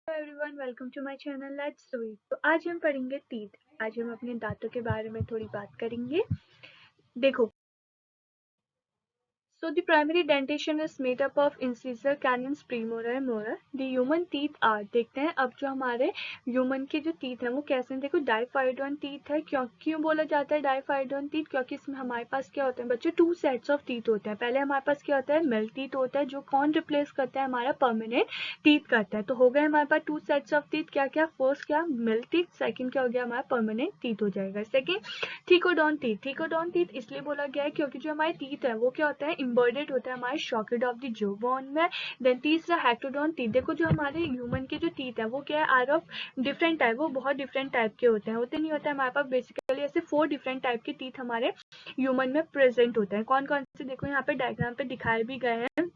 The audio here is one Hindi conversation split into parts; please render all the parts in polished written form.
Everyone, welcome to my channel let's read. तो आज हम पढ़ेंगे टीथ। आज हम अपने दांतों के बारे में थोड़ी बात करेंगे। देखो, so the primary dentation is made up of incisor, canines, premolar and molar. The human teeth are, देखते हैं अब जो हमारे ह्यूमन के जो टीथ हैं वो कैसे हैं। देखो, डाइफाइडोन टीथ है। क्यों बोला जाता है डाइफाइडोन टीथ? क्योंकि इसमें हमारे पास क्या होते हैं बच्चों, टू सेट्स ऑफ टीथ होते हैं। पहले हमारे पास क्या होता है, मिल्क टीथ होता है, जो कौन रिप्लेस करता है, हमारा परमानेंट टीथ करता है। तो हो गए हमारे पास टू सेट्स ऑफ टीथ। क्या क्या? फर्स्ट क्या, मिल्क टीथ। सेकंड क्या हो गया, हमारा परमानेंट टीथ हो जाएगा। Second thecodont teeth. Thecodont teeth इसलिए बोला गया है क्योंकि जो हमारे टीथ है वो क्या होता है, इम्बर्डेड होता है हमारे सॉकेट ऑफ द जो बोन में। देन तीसरा हेक्टोडॉन टीथ। देखो, जो हमारे ह्यूमन के जो टीथ है वो क्या है, आर ऑफ डिफरेंट टाइप, वो बहुत डिफरेंट टाइप के होते हैं। होते नहीं होता है हमारे पास बेसिकली ऐसे 4 डिफरेंट टाइप के टीथ हमारे ह्यूमन में प्रेजेंट होते हैं। कौन कौन से? देखो यहाँ पे डायग्राम पे दिखाए भी गए हैं,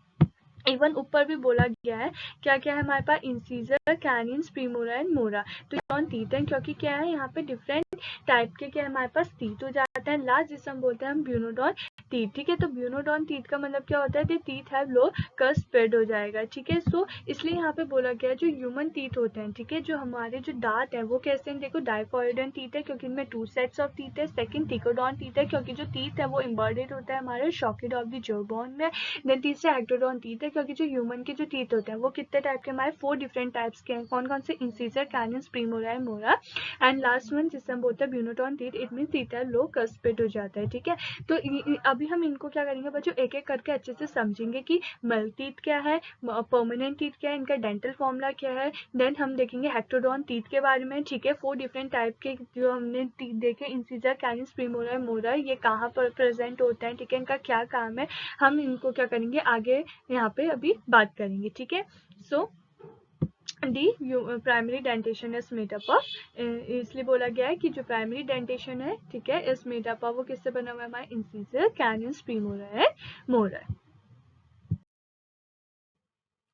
इवन ऊपर भी बोला गया है। क्या क्या है हमारे पास, इंसीजर, कैनिन्स, प्रीमोरा एंड मोरा। तो कौन टीथ है, क्योंकि क्या है यहाँ पे डिफरेंट टाइप के क्या हमारे पास टीथ हो जाते हैं। लास्ट जिसे हम बोलते हैं हम ब्यूनोडॉन टीथ। ठीक है, तो ब्यूनोडॉन टीथ का मतलब क्या होता है, टीथ हैव लो कर स्प्रेड हो जाएगा। ठीक है, सो इसलिए यहाँ पे बोला गया है जो ह्यूमन टीथ होते हैं, ठीक है, जो हमारे जो दांत है वो कैसे हैं। देखो, डाइफॉइडन टीथ है क्योंकि इनमें टू सेट्स ऑफ टीथ है। सेकंड टिकोडॉन टीथ है क्योंकि जो टीथ है वो इम्बर्डेड होता है हमारे socket of the jaw bone में। देन तीसरा हेक्टोडॉन टीथ है क्योंकि जो ह्यूमन के जो टीथ होते हैं वो कितने टाइप के, हमारे 4 डिफरेंट टाइप्स के हैं। कौन कौन से? इंसीजर, कैनिन्स, प्रीमोरा एंड मोरा। एंड लास्ट वन जिसे हम बोलते हैं ब्यूनोटॉन टीथ, इट मीन टीथ है लो कस्पेड हो जाता है। ठीक है, तो अभी हम इनको क्या करेंगे बच्चों, एक एक करके अच्छे से समझेंगे कि मिल्क टीथ क्या है, परमानेंट टीथ क्या है, इनका डेंटल फॉर्मूला क्या है। देन हम देखेंगे हेक्टोडॉन टीथ के बारे में। ठीक है, 4 डिफरेंट टाइप के जो हमने टीथ देखे, इंसीजर, कैनिन्स, प्रीमोरा, मोरा, ये कहाँ पर प्रेजेंट होते हैं, ठीक है, इनका क्या काम है, हम इनको क्या करेंगे आगे यहाँ पे अभी बात करेंगे। ठीक है, so the primary dentition is made up of, इसलिए बोला गया है कि जो प्राइमरी डेंटेशन है, ठीक है, इज मेड अप ऑफ, वो किससे बना हुआ है, हमारे incisors, canines, premolar and molar.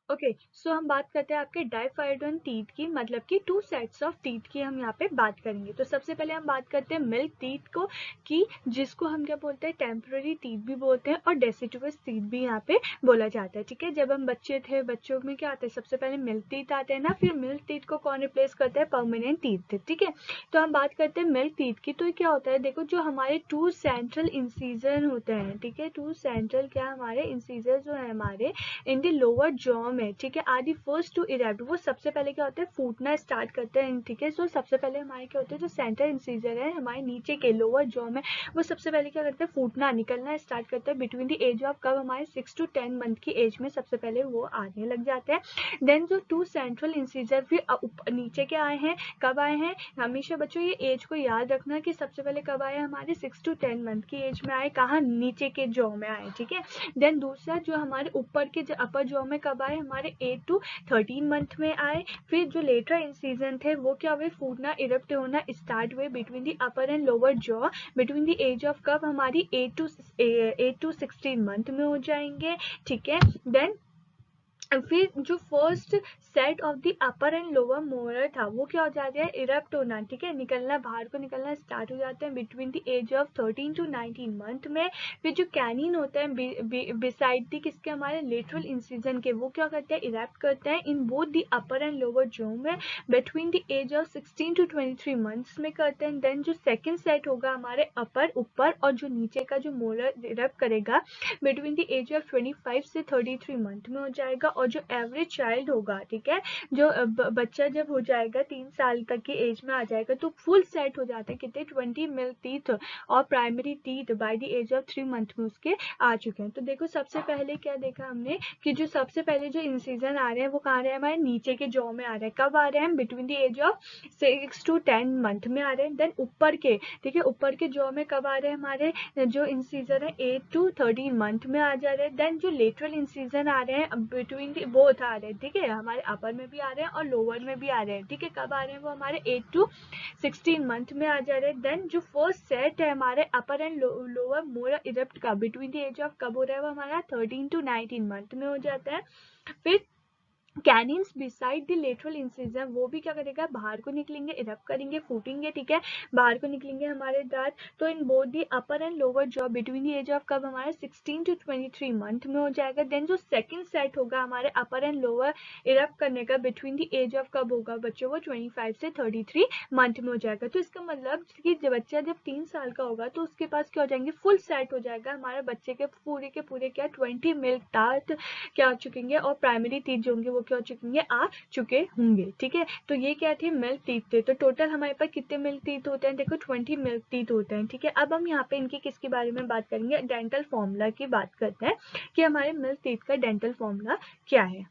Okay, so हम बात करते हैं आपके डाइफाइडोन टीथ की, मतलब कि टू सेट्स ऑफ टीथ की हम यहाँ पे बात करेंगे। तो सबसे पहले हम बात करते हैं मिल्क टीथ को, कि जिसको हम क्या बोलते हैं, टेम्पररी टीथ भी बोलते हैं और डेसिडुअस टीथ भी यहाँ पे बोला जाता है। ठीक है, जब हम बच्चे थे, बच्चों में क्या आता है, सबसे पहले मिल्क टीथ आते हैं ना, फिर मिल्क टीथ को कौन रिप्लेस करता है, परमानेंट टीथ। ठीक है, तो हम बात करते हैं मिल्क टीथ की। तो क्या होता है, देखो, जो हमारे टू सेंट्रल इंसीजर होते हैं, ठीक है, टू सेंट्रल क्या हमारे इंसीजर जो है हमारे इन द लोअर जॉ में, ठीक है, आर दी फर्स्ट टू इरेप्ट, वो सबसे पहले क्या होता है, फूटना स्टार्ट करते हैं। ठीक है, तो सबसे पहले हमारे क्या होते हैं, जो सेंट्रल इंसीजर है हमारे नीचे के लोअर जॉ में, वो सबसे पहले क्या करते हैं, फूटना, निकलना स्टार्ट करते हैं बिटवीन द एज ऑफ, कब, हमारे 6 to 10 मंथ की एज में सबसे पहले वो आने लग जाते हैं। देन जो टू सेंट्रल इंसीजर फिर नीचे के आए हैं, कब आए हैं, हमेशा बच्चों ये एज को याद रखना कि सबसे पहले कब आए, हमारे 6 to 10 मंथ की एज में आए, कहाँ, नीचे के जॉ में आए। ठीक है, देन दूसरा जो हमारे ऊपर के जो अपर जॉ में कब आए, हमारे 8 to 13 मंथ में आए। फिर जो लेटर इंसीजन थे वो क्या हुए, फूटना, इरप्ट होना स्टार्ट हुए between the upper and lower jaw, between the age of, कब, हमारी 8 to 16 मंथ में हो जाएंगे। ठीक है, देन फिर जो first set of the upper and lower molar था वो क्या हो जाता है, इरप्ट होना, ठीक है, निकलना, बाहर को निकलना स्टार्ट हो जाते हैं between the age of 13 to 19 month में। फिर जो कैनिन होता है बिसाइड दी किसके, हमारे लेटरल इंसिजन के, वो क्या करते हैं, इरप्ट करते हैं in both the upper and lower jaw में between the age of 16 to 23 months में करते हैं। देन जो सेकेंड सेट होगा हमारे अपर ऊपर, और जो नीचे का जो मोलर इरप्ट करेगा बिटवीन द एज ऑफ 25 से 33 मंथ में हो जाएगा। और जो एवरेज चाइल्ड होगा, ठीक है, जो बच्चा जब हो जाएगा 3 साल तक की एज में आ जाएगा तो फुल सेट हो जाता है, कितने, 20 मिल्क टीथ और primary teeth by the age of 3 month में उसके आ चुके हैं। तो देखो, सबसे पहले क्या देखा हमने कि जो सबसे पहले जो इंसिजन आ रहे हैं वो कहाँ रहे हैं, हमारे नीचे के जॉ में आ रहे हैं। कब आ रहे हैं, between the age of 6 to 10 month में आ रहे हैं। देन ऊपर के, ठीक है, ऊपर के जॉ में कब आ रहे हैं, हमारे जो इंसिजन है 8 to 13 मंथ में आ जा रहे हैं। देन जो लेटरल इंसिजन आ रहे हैं बिटवीन बोथ आ रहे हैं, ठीक है, हमारे अपर में भी आ रहे हैं और लोअर में भी आ रहे हैं। ठीक है, कब आ रहे हैं, वो हमारे 8 to 16 मंथ में आ जा रहे हैं। देन जो फर्स्ट सेट है हमारे अपर एंड लोअर मोलर इरप्ट का बिटवीन द एज ऑफ, कब हो रहा है, वो हमारा 13 to 19 मंथ में हो जाता है। फिर कैनिन्स बिसाइड द लेटरल इंसिजन, वो भी क्या करेगा, बाहर को निकलेंगे, इरप्ट करेंगे, फूटेंगे, ठीक है, बाहर को निकलेंगे हमारे दांत। तो in both the upper and lower jaw between the age of कब हमारे 16 to 23 मंथ में हो जाएगा। देन जो सेकंड सेट होगा हमारे अपर एंड लोअर इरप्ट करने का बिटवीन द एज ऑफ कब होगा बच्चों, वो 25 से 33 मंथ में हो जाएगा। तो इसका मतलब कि जब बच्चा जब 3 साल का होगा तो उसके पास क्या हो जाएंगे, फुल सेट हो जाएगा हमारे बच्चे के पूरे क्या 20 मिल्क दांत क्या हो चुकेंगे, और प्राइमरी टीथ जो होंगे वो क्या हो चुकेंगे, आ चुके होंगे, ठीक है। तो ये क्या थे, मिल्क टीथ थे। तो टोटल हमारे पास कितने मिल्क टीथ होते हैं, देखो 20 मिल्क टीथ होते हैं, ठीक है। अब हम यहाँ पे इनकी किसके बारे में बात करेंगे, डेंटल फॉर्मूला की बात करते हैं कि हमारे मिल्क टीथ का डेंटल फॉर्मूला क्या है।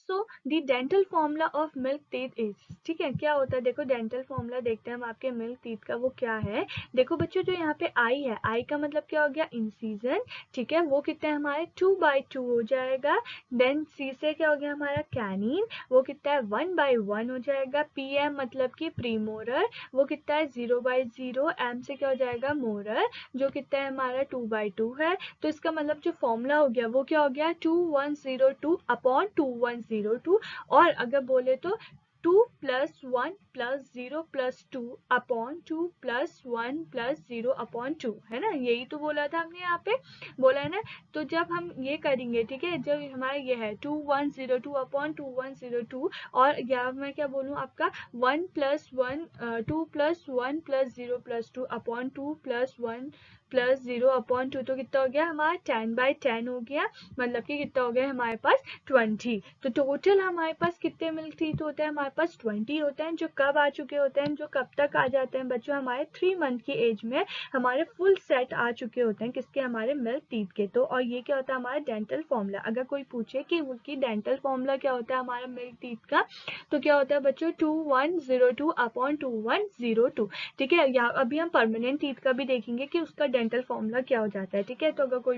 So the dental formula of milk teeth is, ठीक है, क्या होता है, देखो डेंटल फॉर्मूला देखते हैं हम आपके मिल्क टीथ का, वो क्या है। देखो बच्चों, जो यहाँ पे आई है, आई का मतलब क्या हो गया, इंसिजन, ठीक है, वो कितना है हमारे 2/2 हो जाएगा। देन सी से क्या हो गया हमारा कैनिन, वो कितना है 1/1 हो जाएगा। पीएम मतलब कि प्रीमोरर, वो कितना है 0/0। एम से क्या हो जाएगा मोरर, जो कितना है हमारा 2/2 है। तो इसका मतलब जो फॉर्मूला हो गया वो क्या हो गया 2102/2102। और अगर बोले तो 2 + 1 + 0 + 2/2 है ना, यही तो बोला था हमने यहाँ पे, बोला है ना। तो जब हम ये करेंगे, ठीक है, जब हमारा ये है 2102/2102, और या मैं क्या बोलूँ आपका 1 + 1 2 + 1 + 0 + 2/2 + 1 + 0/2, तो कितना हो गया हमारा 10/10 हो गया, मतलब कि कितना हो गया हमारे पास 20। तो टोटल हमारे पास कितने मिल्क टीथ होते हैं, हमारे पास 20 होते हैं, जो कब आ चुके होते हैं, जो कब तक आ जाते हैं बच्चों, हमारे 3 मंथ की एज में हमारे फुल सेट आ चुके होते हैं, किसके, हमारे मिल्क टीथ के। तो और ये क्या होता है हमारा डेंटल फॉर्मूला। अगर कोई पूछे कि उसकी डेंटल फॉर्मूला क्या होता है हमारा मिल्क टीथ का, तो क्या होता है बच्चों 2102/2102, ठीक है। या अभी हम परमानेंट टीथ का भी देखेंगे कि उसका डेंटल फॉर्मूला क्या हो जाता है, ठीक है। तो अगर कोई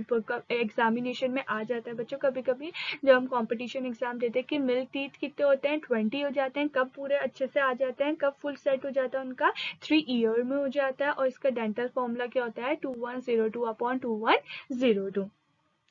एग्जामिनेशन में आ जाता है बच्चों, कभी कभी जब हम कंपटीशन एग्जाम देते हैं कि मिल्क टीथ कितने होते हैं, 20 हो जाते हैं, कब पूरे अच्छे से आ जाते हैं, कब फुल सेट हो जाता है उनका, 3 ईयर में हो जाता है। और इसका डेंटल फॉर्मूला क्या होता है 2102/2102,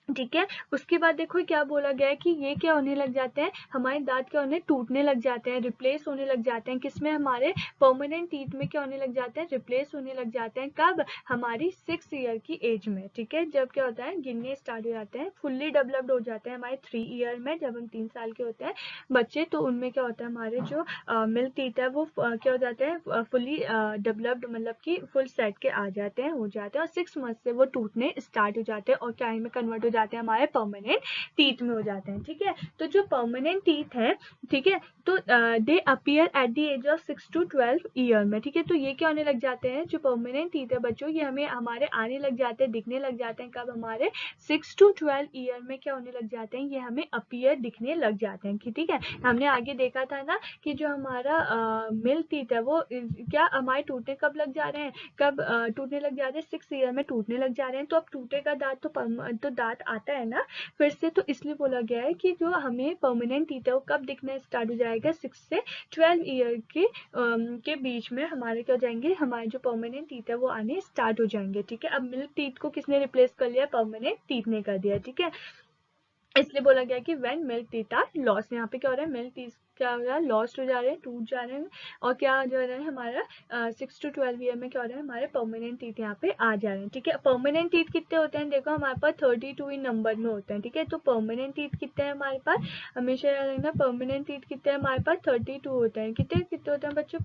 ठीक है। उसके बाद देखो क्या बोला गया है कि ये क्या होने लग जाते हैं, हमारे दांत क्या होने, टूटने लग जाते हैं, रिप्लेस होने लग जाते हैं, किसमें, हमारे परमानेंट टीथ में क्या होने लग जाते हैं, रिप्लेस होने लग जाते हैं, कब, हमारी 6 ईयर की एज में, ठीक है। जब क्या होता है गिनने स्टार्ट हो जाते हैं, फुल्ली डेवलप्ड हो जाते हैं हमारे 3 ईयर में, जब हम 3 साल के होते हैं बच्चे, तो उनमें क्या होता है हमारे जो मिल्क टीथ है वो क्या हो जाते हैं, फुल्ली डेवलप्ड, मतलब कि फुल सेट के आ जाते हैं, हो जाते हैं, और 6 मंथ से वो टूटने स्टार्ट हो जाते हैं और क्या में कन्वर्ट हो जाते हैं, हमारे परमानेंट टीथ में हो जाते हैं, ठीक है। तो जो परमानेंट टीथ है, ठीक है, तो they appear at the age of 6 to 12 year में, ठीक है। तो ये क्या होने लग जाते हैं, जो परमानेंट टीथ है बच्चों, ये हमें हमारे आने लग जाते हैं, दिखने लग जाते हैं, कब, हमारे 6 to 12 ईयर में क्या होने लग जाते हैं, ये हमें अपीयर दिखने लग जाते हैं, ठीक है। हमने आगे देखा था ना कि जो हमारा मिल्क टीथ है वो क्या हमारे टूटने कब लग जा रहे हैं, कब टूटने लग जा रहे हैं, 6 ईयर में टूटने लग जा रहे हैं। तो अब टूटेगा दांत तो दांत आता है ना फिर से, तो इसलिए बोला गया है कि जो हमें परमानेंट टीथ है वो कब दिखना स्टार्ट हो जाएगा, 6 से 12 ईयर के बीच में हमारे क्या हो जाएंगे, हमारे जो परमानेंट टीथ है वो आने स्टार्ट हो जाएंगे, ठीक है। अब मिल्क टीथ को किसने रिप्लेस कर लिया, परमानेंट टीथ ने कर दिया, ठीक है। इसलिए बोला गया कि when milk teeth are lost, यहाँ पे क्या हो रहा है, मिल्क टीथ क्या हो रहा है, लॉस्ट हो जा रहे हैं, टूट जा रहे हैं, और क्या जो है हमारा 6 to 12 ईयर में क्या हो रहा है, हमारे परमानेंट टीथ यहाँ पे आ जा रहे हैं, ठीक है। परमानेंट टीथ कितने होते हैं, देखो हमारे पास 32 इन नंबर में होते हैं, ठीक है। तो परमानेंट टीथ कितने हैं हमारे पास, हमेशा याद रखना, परमानेंट टीथ कितने हैं हमारे पास 32 होते हैं, कितने कितने होते हैं बच्चों,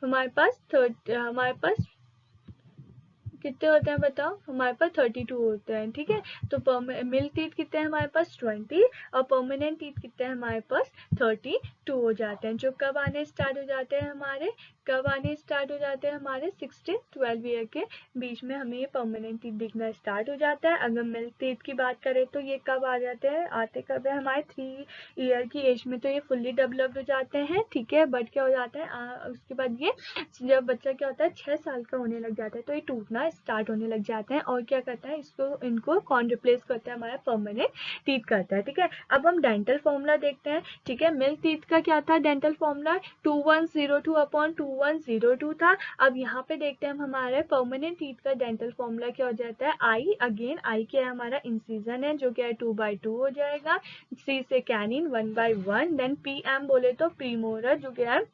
हमारे पास कितने होते हैं बताओ, हमारे पास 32 होते हैं, ठीक है। तो मिल्क टीथ कितने हैं हमारे पास 20, और परमानेंट टीथ कितने हैं हमारे पास 32 हो जाते हैं, जो कब आने स्टार्ट हो जाते हैं हमारे, कब आने स्टार्ट हो जाते हैं हमारे 6 से 12 ईयर के बीच में हमें ये परमानेंट टीथ दिखना स्टार्ट हो जाता है। अगर मिल्क टीथ की बात करें तो ये कब आ जाते हैं, आते कब है, हमारे 3 ईयर की एज में, तो ये फुल्ली डेवलप्ड हो जाते हैं, ठीक है। बट क्या हो जाता है उसके बाद ये जब बच्चा क्या होता है 6 साल का होने लग जाता है तो ये टूटना स्टार्ट होने लग जाते हैं, और क्या करता है इनको कौन रिप्लेस करता है, हमारा परमानेंट टीथ करता है, ठीक है। अब हम डेंटल फॉर्मूला देखते हैं, ठीक है। मिल्क टीथ का क्या था डेंटल फॉर्मूला 2102/2102 2102 था। अब यहाँ पे देखते हैं हम हमारे परमानेंट टीथ का डेंटल फॉर्मूला क्या हो जाता है, आई। अगेन आई क्या है हमारा, इंसिजन है जो क्या है 2/2 हो जाएगा, सी से कैनिन 1/1, देन पी एम बोले तो प्रीमोलर जो क्या है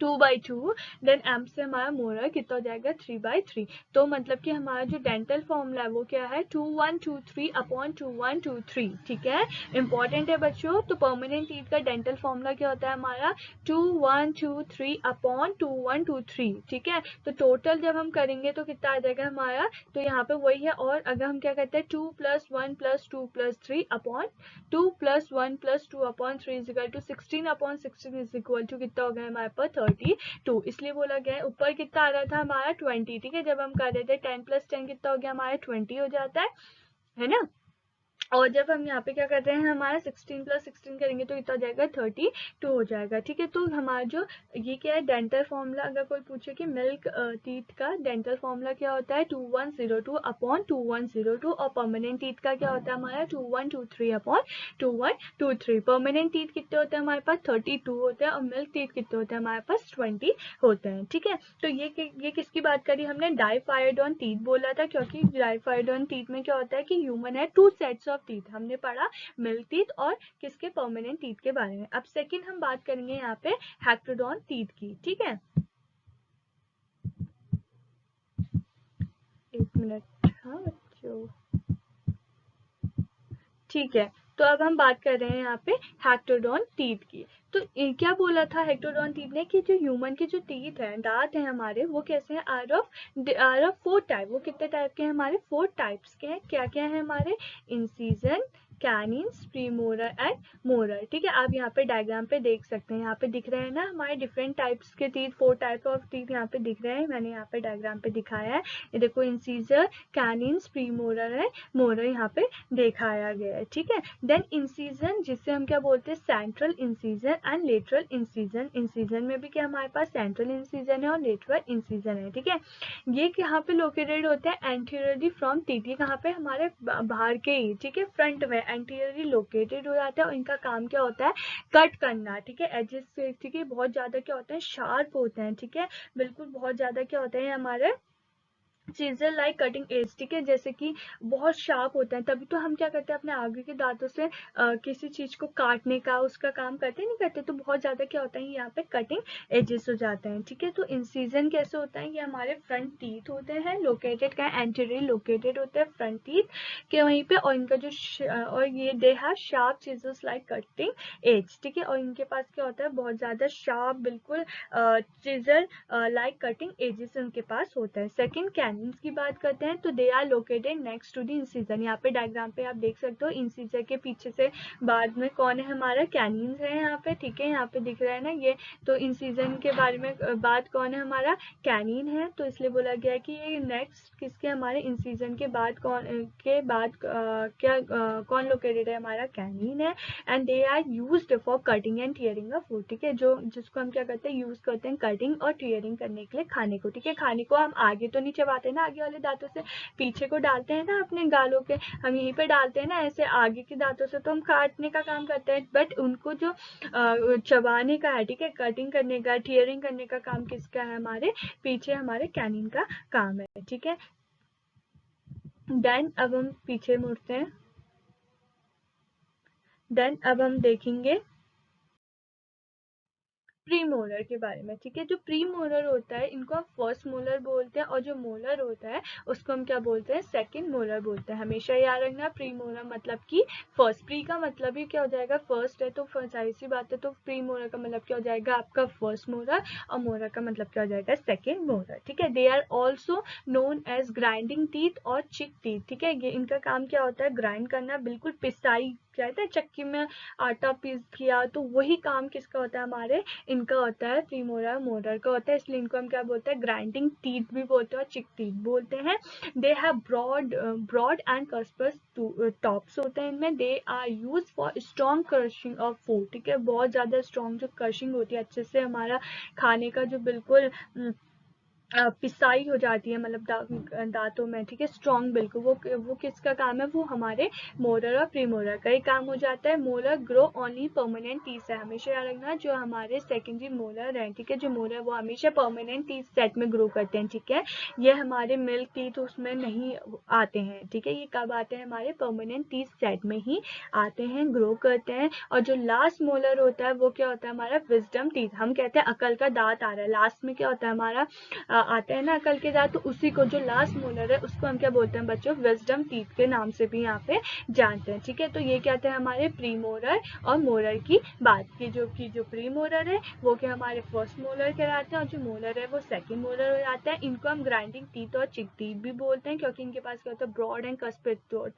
2/2, देन एम से हमारा मोलर कितना हो जाएगा 3/3। तो मतलब कि हमारा जो डेंटल फॉर्मूला है वो क्या है 2123/2123। ठीक है, इंपॉर्टेंट है बच्चों। तो परमानेंट टीथ का डेंटल फॉर्मूला क्या होता है हमारा 2123/2123। ठीक है, तो टोटल जब हम करेंगे तो कितना आ जाएगा हमारा, तो यहाँ पे वही है। और अगर हम क्या करते हैं 2 + 1 + 2 + 3/2 + 1 + 2/3 = 16/16 कितना हो गया हमारे पास 32। इसलिए बोला गया है, ऊपर कितना आ रहा था हमारा 20। ठीक है, जब हम कर रहे थे 10 + 10 कितना हो गया हमारा 20 हो जाता है ना। और जब हम यहाँ पे क्या कर रहे हैं हमारा 16 + 16 करेंगे तो कितना हो जाएगा 32 हो जाएगा। ठीक है, तो हमारा जो ये क्या है डेंटल फॉर्मूला, अगर कोई पूछे कि मिल्क टीथ का डेंटल फॉर्मूला क्या होता है 2102/2102, और परमानेंट टीथ का क्या होता है हमारा 2123/2123। परमानेंट टीथ कितने होते हैं हमारे पास 32 होते हैं, और मिल्क टीथ कितने होते हैं हमारे पास 20 होते हैं। ठीक है, तो ये किसकी बात करी हमने, डाइफाइडोन टीथ बोला था, क्योंकि डाइफाइडोन टीथ में क्या होता है कि ह्यूमन है 2 सेट्स ऑफ टीथ। हमने पढ़ा मिल्क टीथ और किसके, परमानेंट टीथ के बारे में। अब सेकंड हम बात करेंगे यहाँ पे हेक्टोडोन टीथ की। ठीक है, एक मिनट, हाँ बच्चों, ठीक है। तो अब हम बात कर रहे हैं यहाँ पे हेक्टोडोन टीथ की। तो क्या बोला था हेक्टोडोन टीथ ने कि जो ह्यूमन के जो टीथ हैं, दांत हैं हमारे, वो कैसे हैं, आर ऑफ 4 टाइप। वो कितने टाइप के हैं हमारे, 4 टाइप्स के हैं। क्या क्या है हमारे, इंसिजन, कैनिन्स, प्रीमोलर एंड मोलर। ठीक है, आप यहाँ पे डायग्राम पे देख सकते हैं, यहाँ पे दिख रहे हैं ना हमारे डिफरेंट टाइप्स के टीथ, 4 टाइप ऑफ टीथ यहाँ पे दिख रहे हैं। मैंने यहाँ पे डायग्राम पे दिखाया है, ये देखो इंसीजर, कैनिन्स, प्रीमोलर है, मोलर यहाँ पे दिखाया गया है। ठीक है, देन इंसिजन जिससे हम क्या बोलते हैं central incision and lateral incision. Incision में भी क्या हमारे पास सेंट्रल इंसिजन है और लेटरल इंसिजन है। ठीक है, ये कहाँ पे लोकेटेड होते हैं, एंटीरियरली फ्रॉम टीथ। ये कहाँ पे, हमारे बाहर के ही, ठीक है, फ्रंट में एंटीरियरली लोकेटेड हो जाता है, और इनका काम क्या होता है, कट करना। ठीक है, एजेस से, ठीक है, बहुत ज्यादा क्या होते हैं, शार्प होते हैं। ठीक है, बिल्कुल बहुत ज्यादा क्या होते हैं हमारे सीजर लाइक कटिंग एज। ठीक है, जैसे कि बहुत शार्प होता है, तभी तो हम क्या करते हैं अपने आगे के दांतों से किसी चीज को काटने का उसका काम करते नहीं करते, तो बहुत ज्यादा क्या होता है यहाँ पे कटिंग एजेस हो जाते हैं। ठीक है, तो इंसिजन कैसे होता है, ये हमारे फ्रंट टीथ होते हैं, लोकेटेड का एंटीरियर लोकेटेड होते हैं फ्रंट टीथ के वहीं पे, और इनका जो और ये they have sharp scissors like cutting edge. ठीक है, और इनके पास क्या होता है, बहुत ज्यादा शार्प, बिल्कुल सीजर लाइक कटिंग एजेस उनके पास होता है। सेकंड कैनिन्स की बात करते हैं, तो they are located next to the incision. यहाँ पे डायग्राम पे आप देख सकते हो, इंसिजर के पीछे से बाद में कौन है हमारा, कैनिन्स है यहाँ पे। ठीक है, यहाँ पे दिख रहा है ना ये, तो इंसिजन के बारे में बात कौन है हमारा, कैनिन है, तो इसलिए बोला गया है कि ये नेक्स्ट किसके, हमारे इंसिजन के बाद कौन लोकेटेड है, हमारा कैनिन है। And they are used for cutting and tearing of food. ठीक है, जो जिसको हम क्या करते हैं, यूज करते हैं कटिंग और टीयरिंग करने के लिए खाने को। ठीक है, खाने को हम आगे तो नहीं चबाते ना, आगे वाले दांतों से, पीछे को डालते हैं ना अपने गालों के, हम यहीं पे डालते हैं ना, ऐसे आगे के दांतों से तो हम काटने का काम करते हैं, बट उनको जो चबाने का है, ठीक है, कटिंग करने का, टीयरिंग करने का काम किसका है, हमारे पीछे हमारे कैनिन का काम है। ठीक है, देन अब हम पीछे मुड़ते हैं, देन अब हम देखेंगे प्री मोलर के बारे में। ठीक है, जो प्री मोलर होता है इनको हम फर्स्ट मोलर बोलते हैं, और जो मोलर होता है उसको हम क्या बोलते हैं, सेकंड मोलर बोलते हैं। हमेशा याद रखना, प्री मोलर मतलब कि फर्स्ट, प्री का मतलब ही क्या हो जाएगा, फर्स्ट है, तो जाहिर सी बात है, तो प्री मोलर का मतलब क्या हो जाएगा आपका फर्स्ट मोलर, और मोलर का मतलब क्या हो जाएगा सेकेंड मोलर। ठीक है, they are also known as grinding teeth और चिक टीथ। ठीक है, ये इनका काम क्या होता है, ग्राइंड करना, बिल्कुल पिसाई, क्या होता है, चक्की में आटा पीस किया, तो वही काम किसका होता है, हमारे इनका होता है, प्रीमोलर मोलर का होता है, इसलिए इनको हम क्या बोलते हैं, ग्राइंडिंग टीथ भी बोलते हैं और चिक टीथ बोलते हैं। They have broad and cuspers tops होते हैं इनमें। They are use for strong crushing of food. ठीक है, बहुत ज्यादा स्ट्रॉन्ग जो क्रशिंग होती है, अच्छे से हमारा खाने का जो बिल्कुल पिसाई हो जाती है, मतलब दांतों में, ठीक है, स्ट्रॉन्ग बिल्कुल। वो किसका काम है? वो हमारे मोलर और प्रीमोलर का ही काम हो जाता है। Molar grow only permanent teeth से, हमेशा याद रखना, जो हमारे सेकेंडरी मोलर है, ठीक है, जो मोलर वो हमेशा परमानेंट टीथ सेट में ग्रो करते हैं, ठीक है। ये हमारे मिल्क टीथ उसमें नहीं आते हैं, ठीक है, ये कब आते हैं? हमारे परमानेंट टीथ सेट में ही आते हैं, ग्रो करते हैं। और जो लास्ट मोलर होता है वो क्या होता है? हमारा विजडम टीथ। हम कहते हैं अकल का दांत आ रहा है, लास्ट में क्या होता है हमारा? आते हैं ना अकल के दांत, तो उसी को, जो लास्ट मोलर है, उसको हम क्या बोलते हैं बच्चों? विजडम टीथ के नाम से भी यहाँ पे जानते हैं, ठीक है। तो ये क्या थे हमारे प्री मोलर और मोलर की बात की। जो प्री मोलर है वो क्या हमारे फर्स्ट मोलर कहलाते हैं, और जो मोलर है वो सेकंड मोलर हो जाता है। इनको हम ग्राइंडिंग टीथ और चिक टीथ भी बोलते हैं, क्योंकि इनके पास क्या होता है? ब्रॉड एंड कस्प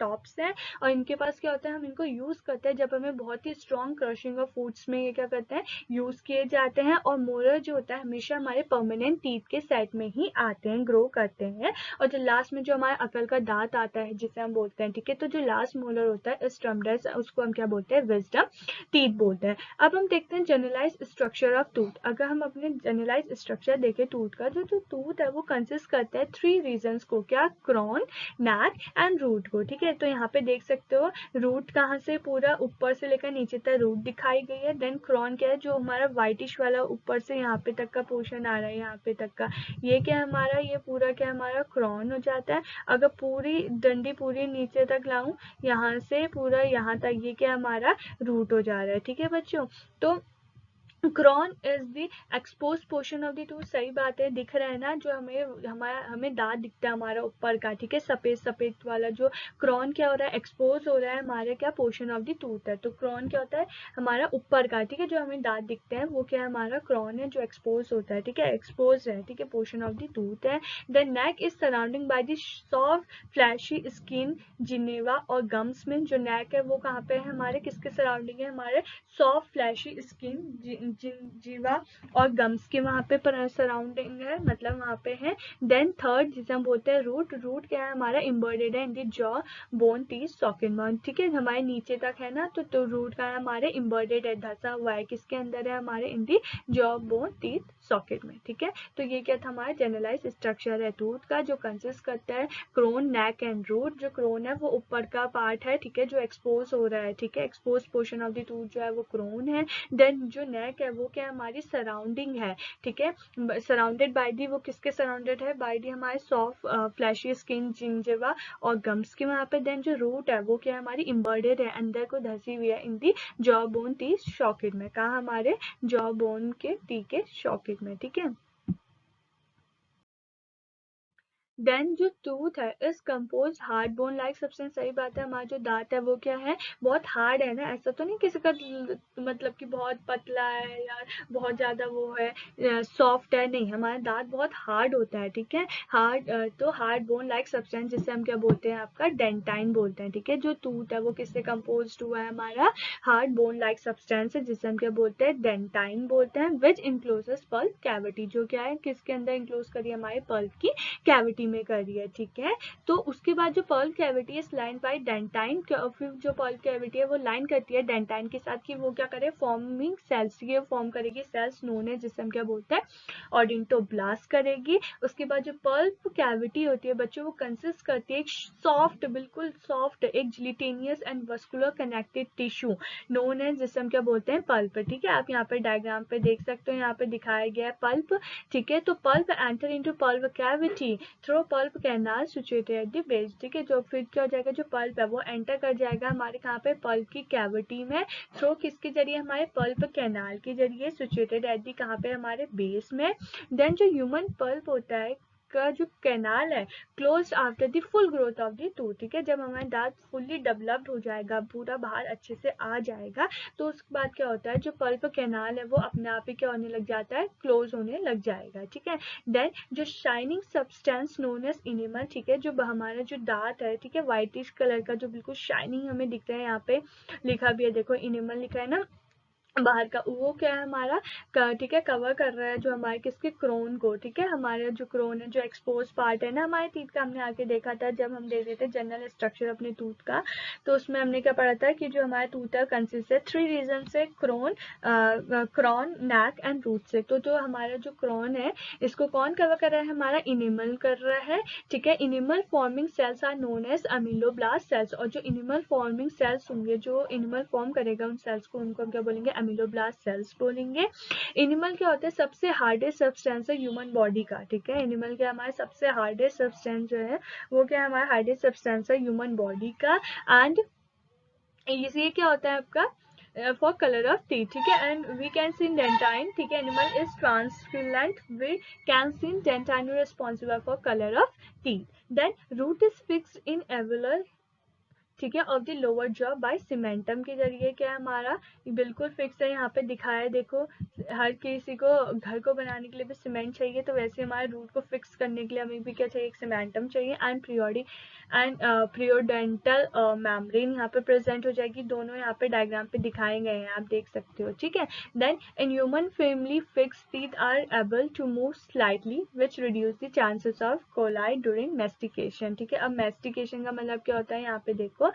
टॉप्स है। और इनके पास क्या होता है? हम इनको यूज करते हैं जब हमें बहुत ही स्ट्रॉन्ग क्रशिंग ऑफ फूड्स में ये क्या करते हैं? यूज किए जाते हैं। और मोलर जो होता है हमेशा हमारे परमानेंट टीथ के सेट में ही आते हैं, ग्रो करते हैं। और जो लास्ट में जो हमारा अकल का दांत आता है जिसे हम बोलते हैं, ठीक है, तो जो लास्ट मोलर होता है स्टर्मडस, उसको हम क्या बोलते हैं? विजडम टीथ बोलते हैं। अब हम देखते हैं जनरलाइज स्ट्रक्चर ऑफ टूथ। अगर हम अपने जनरलाइज स्ट्रक्चर देखें टूथ का, जो टूथ है वो कंसिस्ट करता है 3 रीजन्स को, क्या? क्रोन, नैक एंड रूट को, ठीक है। तो यहाँ पे देख सकते हो रूट कहाँ से, पूरा ऊपर से लेकर नीचे तक रूट दिखाई गई है। देन क्रोन क्या है? जो हमारा व्हाइटिश वाला ऊपर से यहाँ पे तक का पोर्शन आ रहा है, यहाँ पे तक का, ये क्या हमारा? ये पूरा क्या हमारा? क्रोन हो जाता है। अगर पूरी डंडी पूरी नीचे तक लाऊं, यहाँ से पूरा यहाँ तक, ये क्या हमारा? रूट हो जा रहा है, ठीक है बच्चों। तो crown is the exposed portion of the tooth. सही बात है, दिख रहा है ना, जो हमें दांत दिखता है हमारा ऊपर का, ठीक है, सफेद सफेद वाला, जो क्रॉन क्या हो रहा है? एक्सपोज हो रहा है हमारे क्या? पोर्शन ऑफ द टूथ है। तो क्रॉन क्या होता है? हमारा ऊपर का, ठीक है, जो हमें दांत दिखते हैं वो क्या है? हमारा क्रॉन है, जो एक्सपोज होता है, ठीक है, एक्सपोज है, ठीक है, पोर्शन ऑफ द टूथ है। The neck is surrounding by the soft fleshy skin, gingiva और गम्स में। जो नेक है वो कहाँ पे है हमारे? किसके सराउंडिंग है? हमारे सॉफ्ट फ्लैशी स्किन, जीवा और गम्स के वहाँ पे सराउंडिंग है, मतलब वहाँ पे है। देन थर्ड जिसे हम बोलते हैं रूट। रूट क्या है हमारा? इम्बर्डेड है इन दी जॉ बोन टीथ सॉकेट में, ठीक है, हमारे नीचे तक है ना, तो रूट का है हमारे? इम्बर्डेड है, धसा हुआ है, किसके अंदर है? हमारे इन दी जॉ बोन टीथ सॉकेट में, ठीक है। तो ये क्या था हमारा जनरलाइज स्ट्रक्चर है टूथ का, जो कंसिस्ट करता है क्रोन, नेक एंड रूट। जो क्रोन है वो ऊपर का पार्ट है, ठीक है, जो एक्सपोज हो रहा है, ठीक है, expose portion of the tooth जो है वो क्रोन है। देन जो नेक है वो क्या है? हमारी सराउंडिंग है, ठीक है, सराउंडेड बाय दी, वो किसके सराउंडेड है? बाय दी हमारे सॉफ्ट फ्लैशी स्किन, जिंजेवा और गम्स के वहाँ पे। देन जो रूट है वो क्या है? हमारी इम्बर्डेड है, अंदर को धसी हुई है इन दी जॉ बोन टीथ सॉकेट में। कहा? हमारे जॉ बोन के टी के सॉकेट में, ठीक है। देन जो टूथ है is compose hard bone like substance. सही बात है, हमारा जो दांत है वो क्या है? बहुत हार्ड है ना, ऐसा तो नहीं किसी का मतलब कि बहुत पतला है या बहुत ज्यादा वो है सॉफ्ट है, नहीं, हमारा दांत बहुत हार्ड होता है, ठीक है, हार्ड। तो हार्ड बोन लाइक सब्सटेंस जिसे हम क्या बोलते हैं? आपका डेंटाइन बोलते हैं, ठीक है। जो टूथ है वो किससे कंपोज हुआ है? हमारा हार्ड बोन लाइक सब्सटेंस है जिसे हम क्या बोलते हैं? डेंटाइन बोलते हैं। विच इंक्लोजेस पल्प कैविटी, जो क्या है? किसके अंदर इंक्लोज करिए? हमारे पल्प की कैविटी में करी है, ठीक है। तो उसके बाद जो pulp cavity is line by dentine, फिर जो पर्ल कैविटी है वो लाइन करती है डेंटाइन के साथ, कि वो क्या करे? फॉर्मिंग सेल्स, ये फॉर्म करेगी सेल्स नोन है जिसे हम क्या बोलते हैं? ऑडिंटोब्लास्ट करेगी। उसके बाद जो पल्प कैविटी होती है बच्चों, वो कंसिस्ट करती है एक सॉफ्ट, बिल्कुल सॉफ्ट, एक gelatinous and vascular connected tissue known है जिसे हम क्या बोलते हैं? पल्प, ठीक है। आप यहाँ पे डायग्राम पे देख सकते हो, यहाँ पे दिखाया गया है पल्प, ठीक है। तो pulp enter into pulp cavity through pulp canal situated at the base, ठीक है। जो फिर क्या हो जाएगा? जो पल्प है वो एंटर कर जाएगा हमारे कहाँ पे? पल्प की कैविटी में, थ्रो किसके जरिए? हमारे पल्प कैनाल के जरिए, सिचुएटेड एट दी कहाँ पे? हमारे बेस में। देन जो ह्यूमन पल्प होता है का जो कैनाल है close after the full growth of the tooth, ठीक है, जब हमारा दांत फुल्ली डेवलप्ड हो जाएगा, पूरा बाहर अच्छे से आ जाएगा, तो उसके बाद क्या होता है? जो पल्प कैनाल है वो अपने आप ही क्या होने लग जाता है? क्लोज होने लग जाएगा, ठीक है। देन जो shining substance known as enamel, ठीक है, जो हमारा जो दांत है, ठीक है, व्हाइटिश कलर का जो बिल्कुल शाइनिंग हमें दिख रहा है, यहाँ पे लिखा भी है देखो, इनेमल लिखा है ना, बाहर का वो क्या है हमारा ठीक है, कवर कर रहा है जो हमारे किसके क्रोन को, ठीक है, हमारे जो क्रोन है, जो एक्सपोज पार्ट है ना हमारे टीथ का, हमने आगे देखा था जब हम देख रहे थे जनरल स्ट्रक्चर अपने टूथ का, तो उसमें हमने क्या पढ़ा था कि जो हमारा टूथ है कंसिस्ट है 3 रीजन से, क्रॉन, नेक एंड रूट से। तो जो हमारा जो क्रोन है इसको कौन कवर कर रहा है, हमारा इनिमल कर रहा है, ठीक है। Enamel forming cells are known as ameloblast cells, और जो इनिमल फॉर्मिंग सेल्स होंगे, जो इनिमल फॉर्म करेगा उन सेल्स को, उनको हम क्या बोलेंगे, अमीलोब्लास्ट सेल्स बोलेंगे। एनिमल क्या होता है, सबसे हार्डेस्ट सब्सटेंस है ह्यूमन बॉडी का, ठीक है। एनिमल क्या हमारे सबसे हार्डेस्ट सब्सटेंस जो है वो क्या है, हमारा हार्डेस्ट सब्सटेंस है ह्यूमन बॉडी का। एंड ये क्या होता है आपका फॉर कलर ऑफ टीथ, ठीक है। And we can see dentine, ठीक है, enamel is translucent, we can see dentine responsible for colour of teeth. Then root is fixed in alveolar, ठीक है, of the lower jaw by cementum के जरिए, क्या है हमारा बिल्कुल फिक्स है, यहाँ पे दिखाया है देखो, हर किसी को घर को बनाने के लिए भी सीमेंट चाहिए, तो वैसे हमारे रूट को फिक्स करने के लिए हमें भी क्या चाहिए, एक सीमेंटम चाहिए। एंड पीरियोडिक एंड पीरियोडेंटल मेम्ब्रेन यहाँ पे प्रेजेंट हो जाएगी, दोनों यहाँ पे डायग्राम पे दिखाए गए हैं, आप देख सकते हो, ठीक है। Then in human family fixed teeth are able to move slightly which reduce the chances of collide during mastication, ठीक है। अब मेस्टिकेशन का मतलब क्या होता है, यहाँ पे देखो,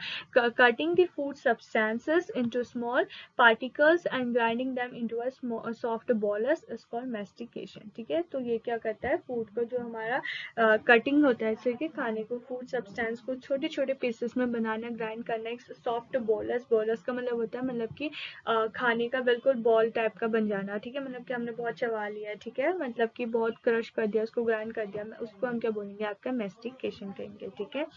cutting the food substances into small particles and grinding them into a soft bolus is called mastication, ठीक है। तो ये क्या करता है, फूड को जो हमारा कटिंग होता है, जैसे कि खाने को फूड सब्सटेंस को छोटे छोटे पीसेस में बनाना, ग्राइंड करना, एक सॉफ्ट बोलस, बोलस का मतलब होता है, मतलब कि खाने का बिल्कुल बॉल टाइप का बन जाना, ठीक है, मतलब कि हमने बहुत चबा लिया, ठीक है, मतलब कि बहुत क्रश कर दिया, उसको ग्राइंड कर दिया, उसको हम क्या बोलेंगे, आपका मेस्टिकेशन कहेंगे, ठीक है।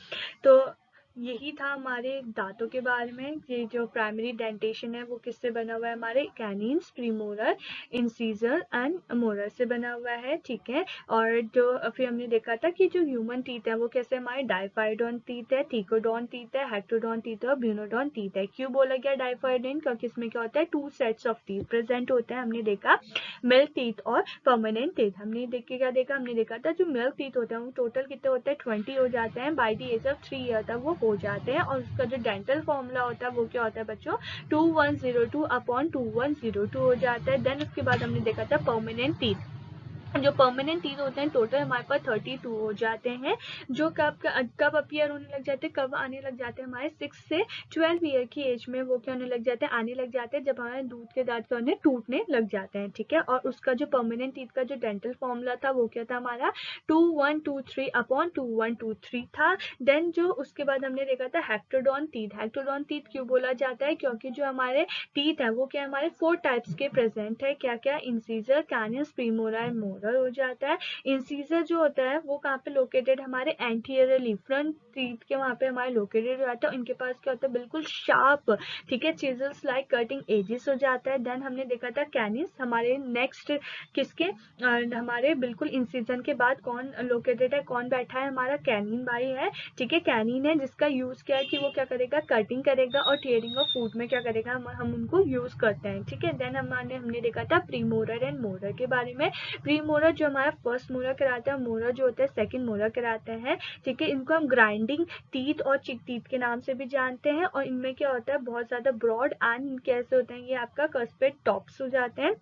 तो यही था हमारे दांतों के बारे में। ये जो प्राइमरी डेंटेशन है वो किससे बना हुआ है, हमारे कैनिन्स, प्रीमोलर, इंसीजर एंड मोलर से बना हुआ है, ठीक है। और जो फिर हमने देखा था कि जो ह्यूमन टीथ है वो कैसे हमारे डाइफाइडोन टीथ है, टीकोडोन टीथ है, हेक्टोडोन टीथ है और ब्यूनोडोन टीथ है। क्यों बोला गया डाइफाइडोन, क्योंकि इसमें क्या होता है, 2 सेट्स ऑफ टीथ प्रेजेंट होते हैं। हमने देखा मिल्क टीथ और परमानेंट टीथ, हमने देख के क्या देखा, हमने देखा था जो मिल्क टीथ होते हैं वो टोटल कितने होते हैं, 20 हो जाते हैं, by the age of 3 year तक वो हो जाते हैं। और उसका जो डेंटल फॉर्मूला होता है वो क्या होता है बच्चों, 2102/2102 हो जाता है। देन उसके बाद हमने देखा था परमानेंट टीथ, जो परमानेंट टीथ होते हैं टोटल हमारे पास 32 हो जाते हैं, जो कब अपीयर होने लग जाते हैं, कब आने लग जाते हैं, हमारे 6 से 12 ईयर की एज में वो क्या होने लग जाते हैं, आने लग जाते हैं, जब हमारे दूध के दांत क्या होने टूटने लग जाते हैं, ठीक है। और उसका जो परमानेंट टीथ का जो डेंटल फॉर्मूला था वो क्या था हमारा, 2123/2123 था। देन जो उसके बाद हमने देखा था हेक्टोडोन टीथ, हेक्टोडोन टीथ क्यों बोला जाता है, क्योंकि जो हमारे टीथ है वो क्या हमारे 4 टाइप्स के प्रेजेंट है, क्या क्या, इंसीजर, कैनिस, प्रीमोलर एंड मोलर हो जाता है। इंसीजर जो होता है वो कहाँ पे लोकेटेड, हमारे एंटीरियरली, फ्रंट टीथ के वहाँ पे हमारे लोकेटेड हो जाता है। इनके पास क्या होता है, बिल्कुल शार्प, ठीक है, चिजल्स लाइक कटिंग एजेस हो जाता है। देन हमने देखा था कैनिस, हमारे नेक्स्ट किसके, हमारे बिल्कुल इंसिजन के बाद कौन लोकेटेड है, कौन बैठा है, हमारा कैनिन भाई है, ठीक है, कैनिन है, जिसका यूज क्या है कि वो क्या करेगा, कटिंग करेगा और टेयरिंग ऑफ फूड में क्या करेगा, हम उनको यूज करते हैं, ठीक है। देन हमने देखा था प्रीमोलर एंड मोलर के बारे में। प्रीमोलर जो हमारा फर्स्ट मोलर कराता है, मोलर जो होता है सेकंड मोलर कराते हैं, ठीक है। इनको हम ग्राइंडिंग टीथ और चिक टीथ के नाम से भी जानते हैं। और इनमें क्या होता है, बहुत ज्यादा ब्रॉड एंड कैसे होते हैं, ये आपका कर्स्पेड टॉप्स हो जाते हैं।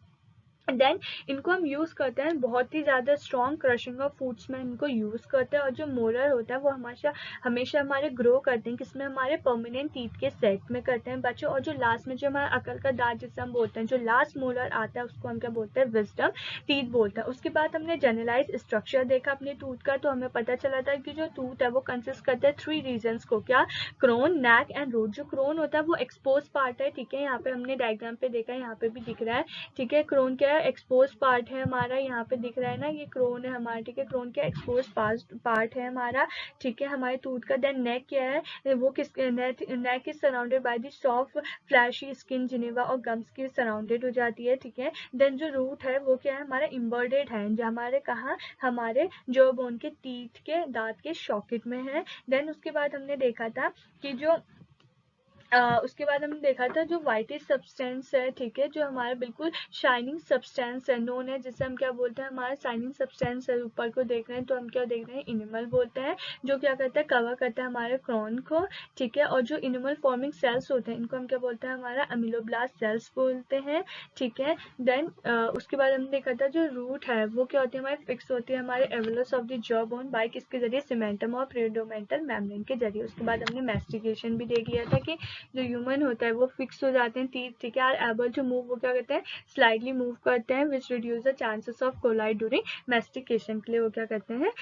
देन इनको हम यूज करते हैं बहुत ही ज्यादा स्ट्रॉन्ग क्रशिंग ऑफ फूड्स में इनको यूज करते हैं। और जो मोलर होता है वो हमेशा हमारे ग्रो करते हैं, किसमें, हमारे परमानेंट टीथ के सेट में करते हैं बच्चों। और जो लास्ट में जो हमारा अकल का दांत जिसे हम बोलते हैं, जो लास्ट मोलर आता है उसको हम क्या बोलते हैं, विजडम टीथ बोलते हैं। उसके बाद हमने जनरलाइज स्ट्रक्चर देखा अपने टूथ का, तो हमें पता चला था कि जो टूथ है वो कंसिस्ट करता है 3 रीजन्स को, क्या, क्रोन, नेक एंड रूट। जो क्रोन होता है वो एक्सपोज पार्ट है, ठीक है, यहाँ पे हमने डायग्राम पे देखा है, यहाँ पे भी दिख रहा है, ठीक है। क्रोन क्या है, एक्सपोज पार्ट है हमारा, यहाँ पे दिख रहा है ना, ये क्रोन है हमारा, ठीक है, क्रोन क्या एक्सपोज पार्ट है हमारा, ठीक है, हमारे टूथ का। देन नेक क्या है, वो किस, neck is surrounded by the soft fleshy skin, gingiva और गम्स की सराउंडेड हो जाती है, ठीक है। देन जो रूट है वो क्या है, हमारा इम्बर्डेड है, जो हमारे कहाँ, हमारे जो बोन के टीथ के दांत के सॉकेट में है। देन उसके बाद हमने देखा था कि जो उसके बाद हमने देखा था जो वाइटिश सब्सटेंस है, ठीक है, जो हमारा बिल्कुल शाइनिंग सब्सटेंस है, नोन है, जिसे हम क्या बोलते हैं, हमारा शाइनिंग सब्सटेंस है, ऊपर को देख रहे हैं तो हम क्या देख रहे हैं, इनिमल बोलते हैं, जो क्या करता है, कवर करता है हमारे क्रोन को, ठीक है। और जो इनिमल फॉर्मिंग सेल्स होते हैं इनको हम क्या बोलते हैं, हमारा अमीलोब्लास्ट सेल्स बोलते हैं, ठीक है। देन उसके बाद हमने देखा था जो रूट है वो क्या होती है, हमारी फिक्स होती है हमारे alveolus of the jaw bone by किसके जरिए, सीमेंटम और प्रीडोमेंटल मेम्ब्रेन के जरिए। उसके बाद हमने मैस्टिकेशन भी देख लिया था कि जो ह्यूमन होता है वो फिक्स हो जाते हैं टीथ, ठीक है, आर एबल टू मूव, वो क्या करते हैं, स्लाइडली मूव करते हैं, which reduce the chances of collide during mastication, के लिए वो क्या करते हैं,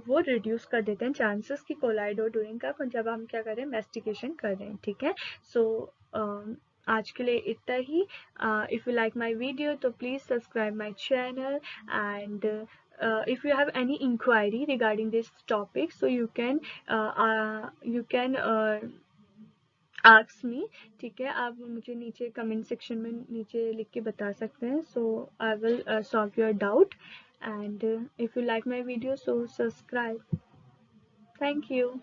वो रिड्यूस कर देते हैं चांसेस की कोलाइड हो ड्यूरिंग का, जब हम क्या कर रहे हैं, मैस्टिकेशन कर रहे हैं, ठीक है। सो आज के लिए इतना ही। If you like my video तो please subscribe my channel, and if you have any inquiry regarding this topic, so you can ask me, ठीक है। आप मुझे नीचे कमेंट सेक्शन में नीचे लिख के बता सकते हैं, so I will solve your doubt, and if you like my video so subscribe. Thank you.